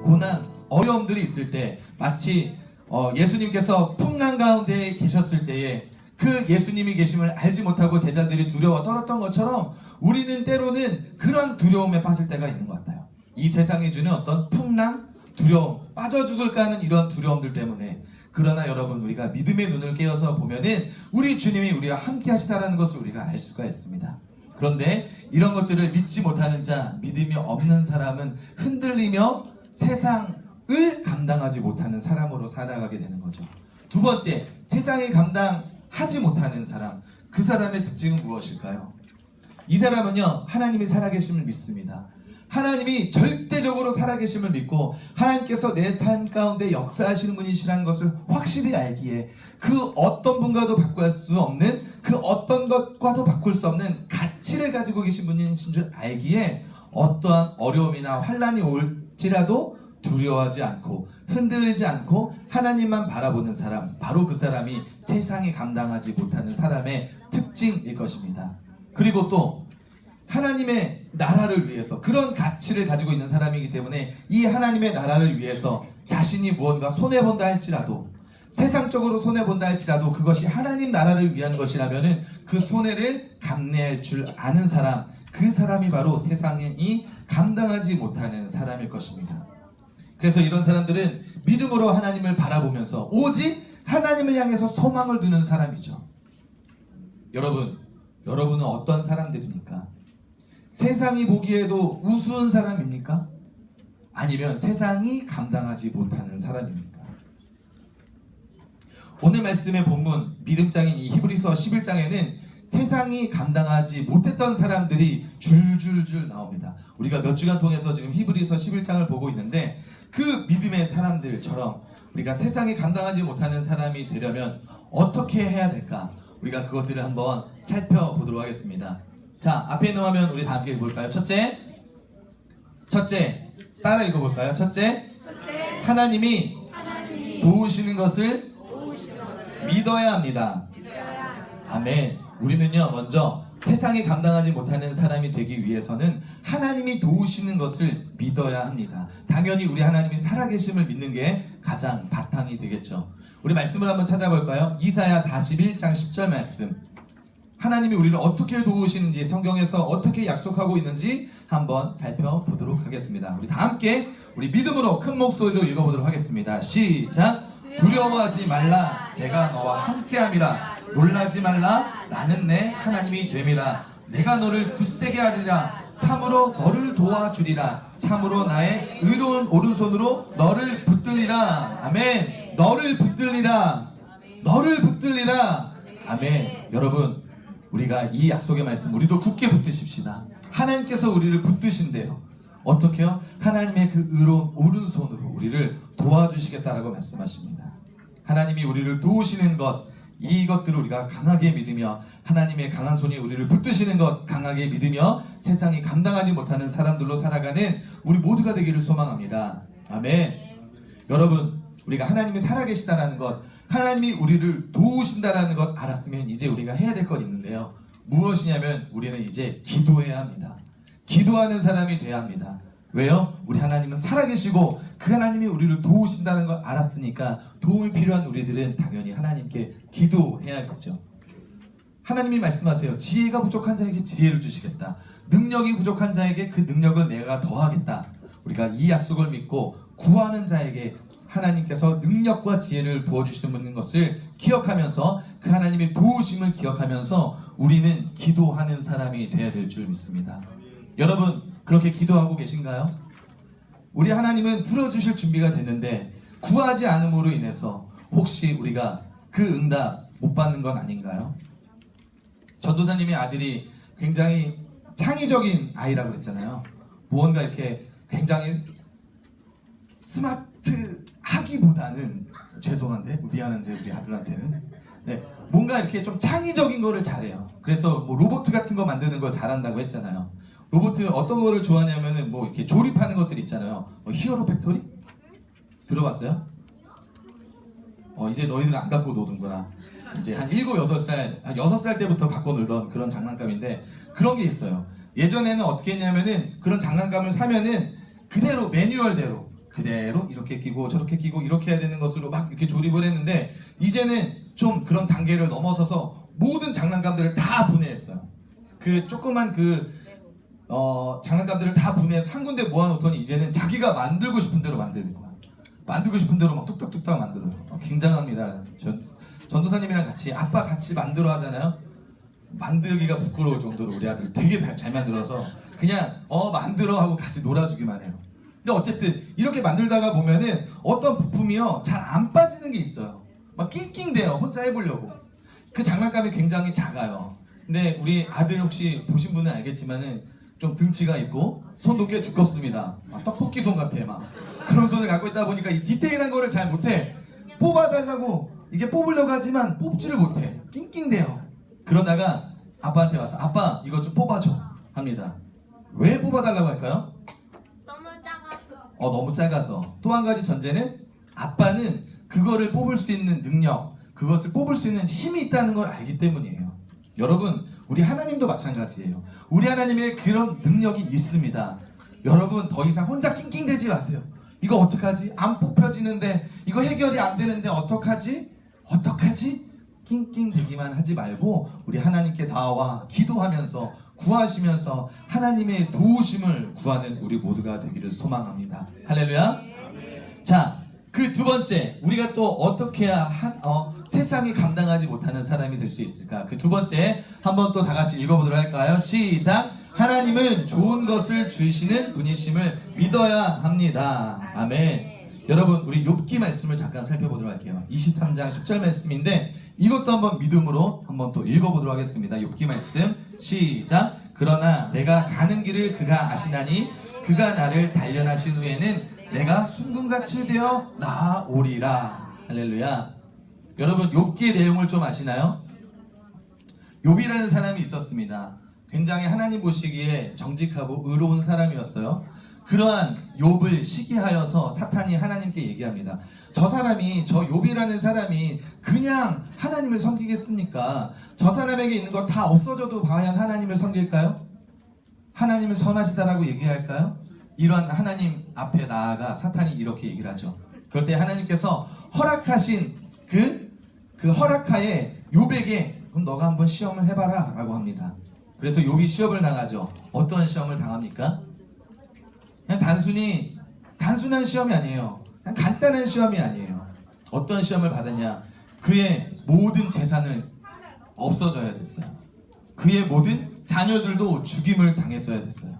고난, 어려움들이 있을 때 마치 예수님께서 풍랑 가운데 계셨을 때에 그 예수님이 계심을 알지 못하고 제자들이 두려워 떨었던 것처럼 우리는 때로는 그런 두려움에 빠질 때가 있는 것 같아요. 이 세상이 주는 어떤 풍랑, 두려움, 빠져 죽을까 하는 이런 두려움들 때문에. 그러나 여러분, 우리가 믿음의 눈을 깨어서 보면은 우리 주님이 우리와 함께 하시다라는 것을 우리가 알 수가 있습니다. 그런데 이런 것들을 믿지 못하는 자, 믿음이 없는 사람은 흔들리며 세상을 감당하지 못하는 사람으로 살아가게 되는 거죠. 두 번째, 세상이 감당하지 못하는 사람. 그 사람의 특징은 무엇일까요? 이 사람은요, 하나님이 살아계심을 믿습니다. 하나님이 절대적으로 살아계심을 믿고 하나님께서 내 삶 가운데 역사하시는 분이시라는 것을 확실히 알기에 그 어떤 분과도 바꿀 수 없는, 그 어떤 것과도 바꿀 수 없는 가치를 가지고 계신 분이신 줄 알기에 어떠한 어려움이나 환난이 올지라도 두려워하지 않고 흔들리지 않고 하나님만 바라보는 사람, 바로 그 사람이 세상이 감당하지 못하는 사람의 특징일 것입니다. 그리고 또 하나님의 나라를 위해서 그런 가치를 가지고 있는 사람이기 때문에 이 하나님의 나라를 위해서 자신이 무언가 손해본다 할지라도, 세상적으로 손해본다 할지라도 그것이 하나님 나라를 위한 것이라면 그 손해를 감내할 줄 아는 사람, 그 사람이 바로 세상이 감당하지 못하는 사람일 것입니다. 그래서 이런 사람들은 믿음으로 하나님을 바라보면서 오직 하나님을 향해서 소망을 두는 사람이죠. 여러분은 어떤 사람들입니까? 세상이 보기에도 우스운 사람입니까? 아니면 세상이 감당하지 못하는 사람입니까? 오늘 말씀의 본문 믿음장인 이 히브리서 11장에는 세상이 감당하지 못했던 사람들이 줄줄줄 나옵니다. 우리가 몇 주간 통해서 지금 히브리서 11장을 보고 있는데 그 믿음의 사람들처럼 우리가 세상이 감당하지 못하는 사람이 되려면 어떻게 해야 될까? 우리가 그것들을 한번 살펴보도록 하겠습니다. 자, 앞에 있는 화면 우리 다 함께 읽어볼까요? 첫째, 따라 읽어볼까요? 첫째, 하나님이 도우시는 것을 믿어야 합니다. 아멘. 우리는요, 먼저 세상이 감당하지 못하는 사람이 되기 위해서는 하나님이 도우시는 것을 믿어야 합니다. 당연히 우리 하나님이 살아계심을 믿는 게 가장 바탕이 되겠죠. 우리 말씀을 한번 찾아볼까요? 이사야 41장 10절 말씀. 하나님이 우리를 어떻게 도우시는지, 성경에서 어떻게 약속하고 있는지 한번 살펴보도록 하겠습니다. 우리 다 함께 우리 믿음으로 큰 목소리로 읽어보도록 하겠습니다. 시작! 두려워하지 말라, 내가 너와 함께함이라. 놀라지 말라, 나는 내 하나님이 됨이라. 내가 너를 굳세게 하리라. 참으로 너를 도와주리라. 참으로 나의 의로운 오른손으로 너를 붙들리라. 아멘. 너를 붙들리라. 너를 붙들리라. 아멘. 여러분, 우리가 이 약속의 말씀 우리도 굳게 붙드십시다. 하나님께서 우리를 붙드신대요. 어떻게요? 하나님의 그 의로운 오른손으로 우리를 도와주시겠다라고 말씀하십니다. 하나님이 우리를 도우시는 것, 이것들을 우리가 강하게 믿으며 하나님의 강한 손이 우리를 붙드시는 것 강하게 믿으며 세상이 감당하지 못하는 사람들로 살아가는 우리 모두가 되기를 소망합니다. 아멘. 여러분, 우리가 하나님이 살아계시다라는 것, 하나님이 우리를 도우신다라는 것 알았으면 이제 우리가 해야 될 것 있는데요. 무엇이냐면 우리는 이제 기도해야 합니다. 기도하는 사람이 돼야 합니다. 왜요? 우리 하나님은 살아계시고 그 하나님이 우리를 도우신다는 걸 알았으니까 도움이 필요한 우리들은 당연히 하나님께 기도해야겠죠. 하나님이 말씀하세요. 지혜가 부족한 자에게 지혜를 주시겠다. 능력이 부족한 자에게 그 능력을 내가 더하겠다. 우리가 이 약속을 믿고 구하는 자에게 하나님께서 능력과 지혜를 부어주시는 것을 기억하면서 그 하나님의 도우심을 기억하면서 우리는 기도하는 사람이 되어야 될 줄 믿습니다. 여러분, 그렇게 기도하고 계신가요? 우리 하나님은 들어주실 준비가 됐는데 구하지 않음으로 인해서 혹시 우리가 그 응답 못 받는 건 아닌가요? 전도사님의 아들이 굉장히 창의적인 아이라고 그랬잖아요. 무언가 이렇게 굉장히 스마트하기보다는, 죄송한데 미안한데 우리 아들한테는 뭔가 이렇게 좀 창의적인 거를 잘해요. 그래서 뭐 로봇 같은 거 만드는 걸 잘한다고 했잖아요. 로봇 어떤 거를 좋아하냐면은 뭐 이렇게 조립하는 것들 있잖아요. 히어로 팩토리? 들어봤어요? 이제 너희들은 안 갖고 노는구나. 이제 한 7, 8살, 한 6살 때부터 갖고 놀던 그런 장난감인데 그런 게 있어요. 예전에는 어떻게 했냐면은 그런 장난감을 사면은 그대로 매뉴얼대로 그대로 이렇게 끼고 저렇게 끼고 이렇게 해야 되는 것으로 막 이렇게 조립을 했는데, 이제는 좀 그런 단계를 넘어서서 모든 장난감들을 다 분해했어요. 그 조그만 장난감들을 다 분해해서 한 군데 모아놓더니 이제는 자기가 만들고 싶은 대로 만드는 거야. 만들고 싶은 대로 막 뚝딱뚝딱 만들어요. 굉장합니다. 전도사님이랑 같이 아빠 같이 만들어 하잖아요. 만들기가 부끄러울 정도로 우리 아들 되게 잘 만들어서 그냥 만들어 하고 같이 놀아주기만 해요. 근데 어쨌든 이렇게 만들다가 보면은 어떤 부품이요 잘 안 빠지는 게 있어요. 막 낑낑대요. 혼자 해보려고. 그 장난감이 굉장히 작아요. 근데 우리 아들 혹시 보신 분은 알겠지만은 좀 등치가 있고 손도 꽤 두껍습니다. 떡볶이 손 같아 막. 그런 손을 갖고 있다 보니까 이 디테일한 거를 잘 못해. 뽑아달라고 이게 뽑으려고 하지만 뽑지를 못해. 낑낑대요. 그러다가 아빠한테 와서 아빠 이거 좀 뽑아줘 합니다. 왜 뽑아달라고 할까요? 너무 작아서. 너무 작아서. 또 한 가지 전제는 아빠는 그거를 뽑을 수 있는 능력, 그것을 뽑을 수 있는 힘이 있다는 걸 알기 때문이에요. 여러분, 우리 하나님도 마찬가지예요. 우리 하나님의 그런 능력이 있습니다. 여러분, 더 이상 혼자 낑낑대지 마세요. 이거 어떡하지? 안 뽑혀지는데, 이거 해결이 안 되는데 어떡하지? 낑낑대기만 하지 말고 우리 하나님께 나와 기도하면서 구하시면서 하나님의 도우심을 구하는 우리 모두가 되기를 소망합니다. 할렐루야. 자, 그 두 번째, 우리가 또 어떻게 해야 세상이 감당하지 못하는 사람이 될 수 있을까? 그 두 번째 한번 또 다 같이 읽어보도록 할까요? 시작. 하나님은 좋은 것을 주시는 분이심을 믿어야 합니다. 아멘. 여러분, 우리 욥기 말씀을 잠깐 살펴보도록 할게요. 23장 10절 말씀인데 이것도 한번 믿음으로 한번 또 읽어보도록 하겠습니다. 욥기 말씀 시작. 그러나 내가 가는 길을 그가 아시나니 그가 나를 단련하신 후에는 내가 순금같이 되어 나아오리라. 할렐루야. 여러분, 욥기의 내용을 좀 아시나요? 욥이라는 사람이 있었습니다. 굉장히 하나님 보시기에 정직하고 의로운 사람이었어요. 그러한 욥을 시기하여서 사탄이 하나님께 얘기합니다. 저 욥이라는 사람이 그냥 하나님을 섬기겠습니까? 저 사람에게 있는 거 다 없어져도 과연 하나님을 섬길까요? 하나님을 선하시다라고 얘기할까요? 이러한 하나님 앞에 나아가 사탄이 이렇게 얘기를 하죠. 그럴 때 하나님께서 허락하신 그 허락하에 욥에게 그럼 너가 한번 시험을 해봐라 라고 합니다. 그래서 욥이 시험을 당하죠. 어떤 시험을 당합니까? 그냥 단순한 시험이 아니에요. 그냥 간단한 시험이 아니에요. 어떤 시험을 받았냐? 그의 모든 재산을 없어져야 됐어요. 그의 모든 자녀들도 죽임을 당했어야 됐어요.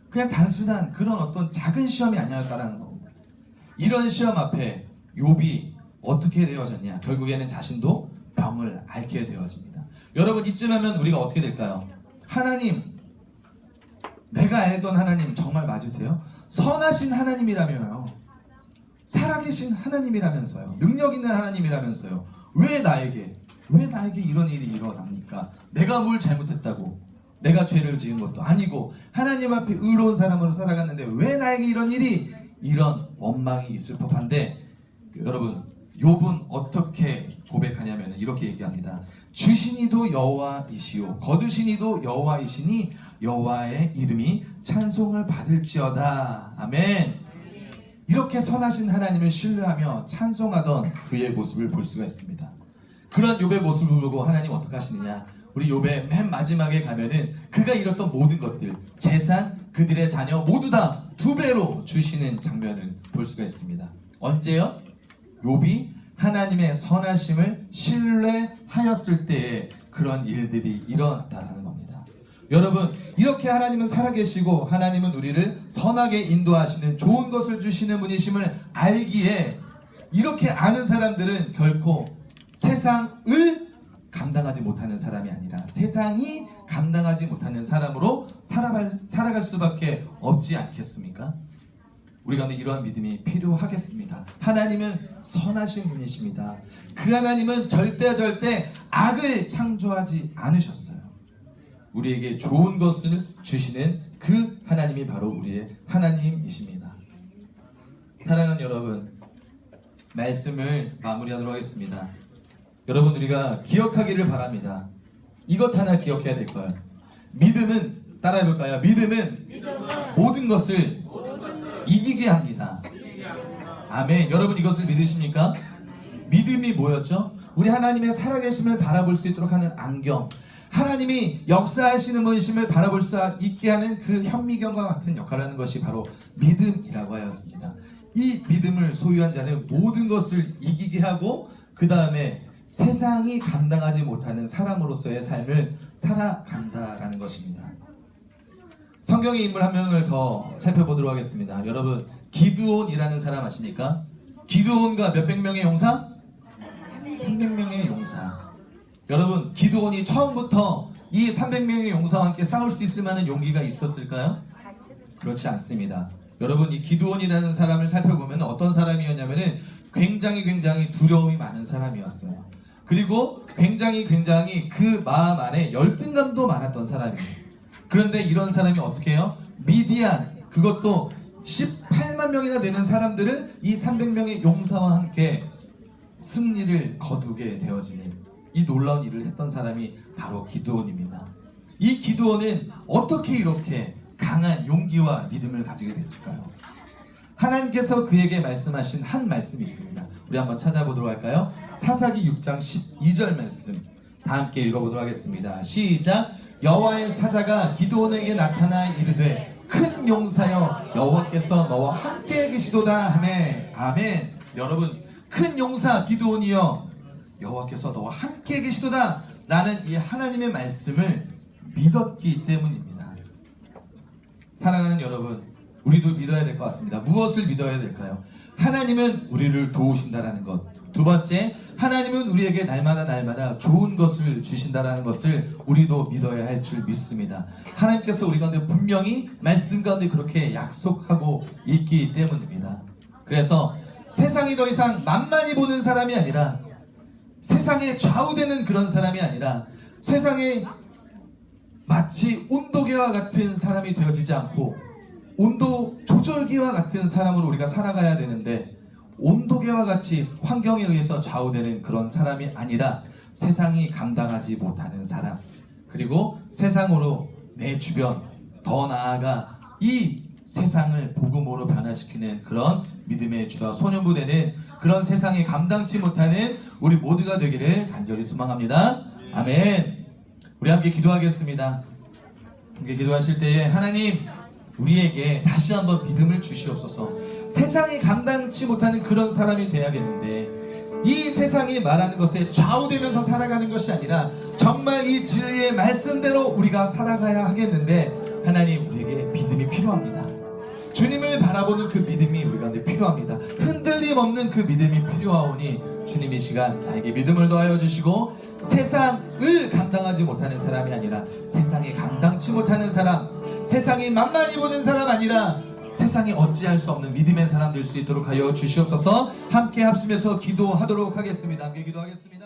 그냥 단순한 그런 어떤 작은 시험이 아니었다라는 겁니다. 이런 시험 앞에 욥이 어떻게 되어졌냐? 결국에는 자신도 병을 앓게 되어집니다. 여러분, 이쯤 하면 우리가 어떻게 될까요? 하나님, 내가 알던 하나님 정말 맞으세요? 선하신 하나님이라며요. 살아계신 하나님이라면서요. 능력 있는 하나님이라면서요. 왜 나에게 이런 일이 일어납니까? 내가 뭘 잘못했다고? 내가 죄를 지은 것도 아니고 하나님 앞에 의로운 사람으로 살아갔는데 왜 나에게 이런 원망이 있을 법한데, 여러분, 욥은 어떻게 고백하냐면 이렇게 얘기합니다. 주신 이도 여호와이시오 거두신 이도 여호와이시니 여호와의 이름이 찬송을 받을지어다. 아멘. 이렇게 선하신 하나님을 신뢰하며 찬송하던 그의 모습을 볼 수가 있습니다. 그런 욥의 모습을 보고 하나님 어떻게 하시느냐? 우리 욥의 맨 마지막에 가면은 그가 잃었던 모든 것들, 재산, 그들의 자녀 모두 다 2배로 주시는 장면을 볼 수가 있습니다. 언제요? 욥이 하나님의 선하심을 신뢰하였을 때에 그런 일들이 일어났다는 겁니다. 여러분, 이렇게 하나님은 살아계시고 하나님은 우리를 선하게 인도하시는 좋은 것을 주시는 분이심을 알기에 이렇게 아는 사람들은 결코 세상을 감당하지 못하는 사람이 아니라 세상이 감당하지 못하는 사람으로 살아갈 수밖에 없지 않겠습니까? 우리 가운데 이러한 믿음이 필요하겠습니다. 하나님은 선하신 분이십니다. 그 하나님은 절대 악을 창조하지 않으셨어요. 우리에게 좋은 것을 주시는 그 하나님이 바로 우리의 하나님이십니다. 사랑하는 여러분, 말씀을 마무리하도록 하겠습니다. 여러분, 우리가 기억하기를 바랍니다. 이것 하나 기억해야 될 거예요. 믿음은, 따라해볼까요? 믿음은 모든 것을 이기게 합니다. 아멘. 여러분 이것을 믿으십니까? 믿음이 뭐였죠? 우리 하나님의 살아계심을 바라볼 수 있도록 하는 안경, 하나님이 역사하시는 분이심을 바라볼 수 있게 하는 그 현미경과 같은 역할을 하는 것이 바로 믿음이라고 하였습니다. 이 믿음을 소유한 자는 모든 것을 이기게 하고 그 다음에 세상이 감당하지 못하는 사람으로서의 삶을 살아간다라는 것입니다. 성경의 인물 한 명을 더 살펴보도록 하겠습니다. 여러분, 기드온이라는 사람 아십니까? 기드온과 몇백 명의 용사? 300명의 용사. 여러분, 기드온이 처음부터 이 300명의 용사와 함께 싸울 수 있을 만한 용기가 있었을까요? 그렇지 않습니다. 여러분, 이 기드온이라는 사람을 살펴보면 어떤 사람이었냐면은 굉장히 두려움이 많은 사람이었어요. 그리고 굉장히 그 마음 안에 열등감도 많았던 사람이에요. 그런데 이런 사람이 어떻게 해요? 미디안, 그것도 18만 명이나 되는 사람들을 이 300명의 용사와 함께 승리를 거두게 되어지는 이 놀라운 일을 했던 사람이 바로 기드온입니다. 이 기드온은 어떻게 이렇게 강한 용기와 믿음을 가지게 됐을까요? 하나님께서 그에게 말씀하신 한 말씀이 있습니다. 우리 한번 찾아보도록 할까요? 사사기 6장 12절 말씀 다 함께 읽어보도록 하겠습니다. 시작. 여호와의 사자가 기드온에게 나타나 이르되 큰 용사여 여호와께서 너와 함께 계시도다 하매. 아멘. 여러분, 큰 용사 기드온이여 여호와께서 너와 함께 계시도다 라는 이 하나님의 말씀을 믿었기 때문입니다. 사랑하는 여러분, 우리도 믿어야 될 것 같습니다. 무엇을 믿어야 될까요? 하나님은 우리를 도우신다라는 것. 두 번째, 하나님은 우리에게 날마다 좋은 것을 주신다라는 것을 우리도 믿어야 할 줄 믿습니다. 하나님께서 우리 가운데 분명히 말씀 가운데 그렇게 약속하고 있기 때문입니다. 그래서 세상이 더 이상 만만히 보는 사람이 아니라, 세상에 좌우되는 그런 사람이 아니라, 세상에 마치 온도계와 같은 사람이 되어지지 않고 온도 조절기와 같은 사람으로 우리가 살아가야 되는데, 온도계와 같이 환경에 의해서 좌우되는 그런 사람이 아니라 세상이 감당하지 못하는 사람, 그리고 세상으로 내 주변, 더 나아가 이 세상을 복음으로 변화시키는 그런 믿음의 주와 소년부 되는 그런 세상이 감당치 못하는 우리 모두가 되기를 간절히 소망합니다. 아멘. 우리 함께 기도하겠습니다. 함께 기도하실 때에 하나님, 우리에게 다시 한번 믿음을 주시옵소서. 세상이 감당치 못하는 그런 사람이 돼야겠는데, 이 세상이 말하는 것에 좌우되면서 살아가는 것이 아니라 정말 이 진리의 말씀대로 우리가 살아가야 하겠는데, 하나님, 우리에게 믿음이 필요합니다. 주님을 바라보는 그 믿음이 우리 가운데 필요합니다. 흔들림 없는 그 믿음이 필요하오니 주님 이 시간 나에게 믿음을 더하여 주시고, 세상을 감당하지 못하는 사람이 아니라 세상이 감당치 못하는 사람, 세상이 만만히 보는 사람 아니라 세상이 어찌할 수 없는 믿음의 사람 될 수 있도록 하여 주시옵소서. 함께 합심해서 기도하도록 하겠습니다. 함께 기도하겠습니다.